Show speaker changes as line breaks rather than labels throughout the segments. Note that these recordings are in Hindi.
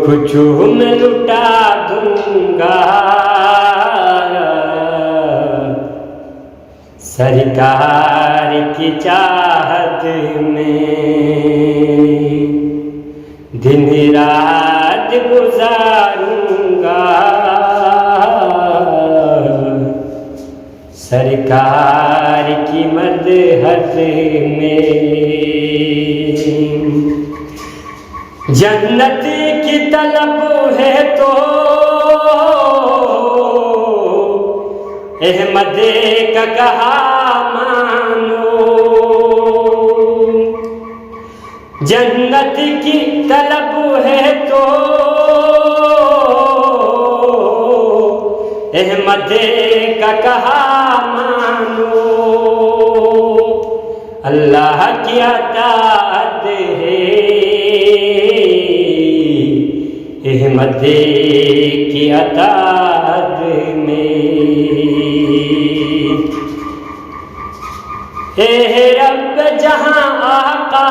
कुछ मैं लुटा दूंगा सरकार की चाहत में, दिन रात गुजारूंगा सरकार की मदहत में। जन्नत की तलब है तो अहमद का कहा मानो, जन्नत की तलब है तो अहमद का कहा मानो। अल्लाह की अताअत है अहमद की अताअत में। ए रब जहां आका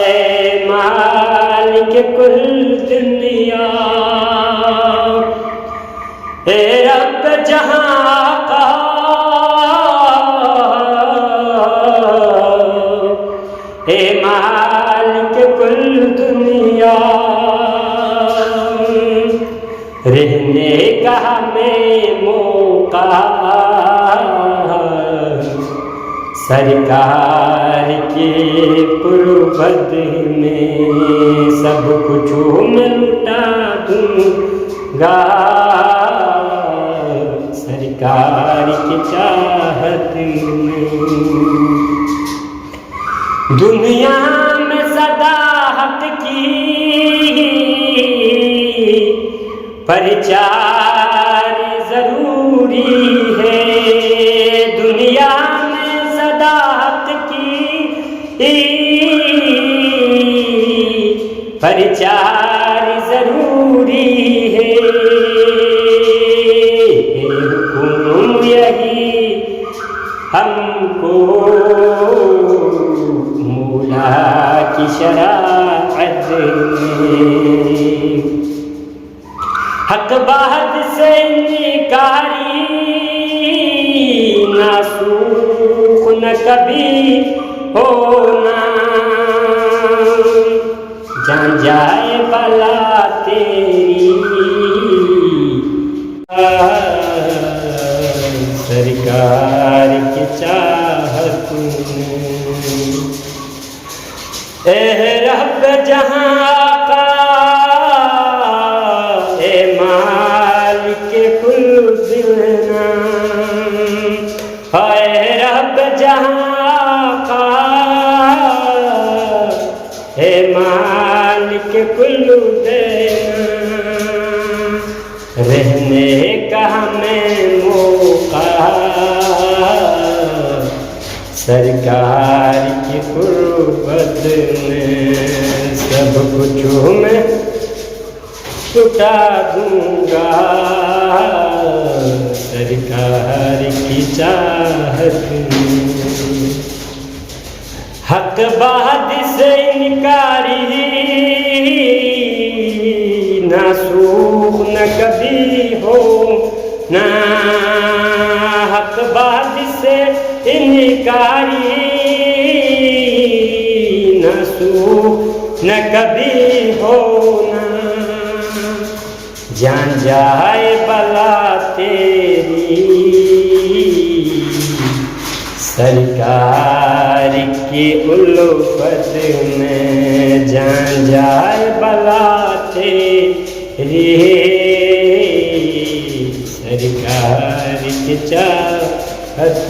ए मालिक कुल दुनिया, ए रब जहां आका ए मालिक कुल दुनिया, रहने का हमें मौका सरकार के पुरबद में। सब कुछ मैं लुटा दूंगा सरकार की चाहत में। दुनिया में सदा हक की प्रचार जरूरी है, दुनिया में सदा हक की प्रचार जरूरी है। हुक्म यही हमको मौला की शराअत में, हक बात से इनकारी ना सूख न कभी होना, जान जाए भला तेरी सरकार की चाहत में। ए रब जहां आका ए मालिक कुल दुनिया, हाय रब जहां आका ए मालिक कुल दुनिया, रहने का हमें मौका सरकार की कुर्बत में। सब कुछ मैं लुटा दूंगा सरकार की चाहत में। हक बात से इनकारी ना सूख न कभी हो ना, हक बात से इनकारी न सूख न कभी होना, जान जाए भला तेरी सरकार की उल्फत में, जान जाए भला तेरी सरकार की चाहत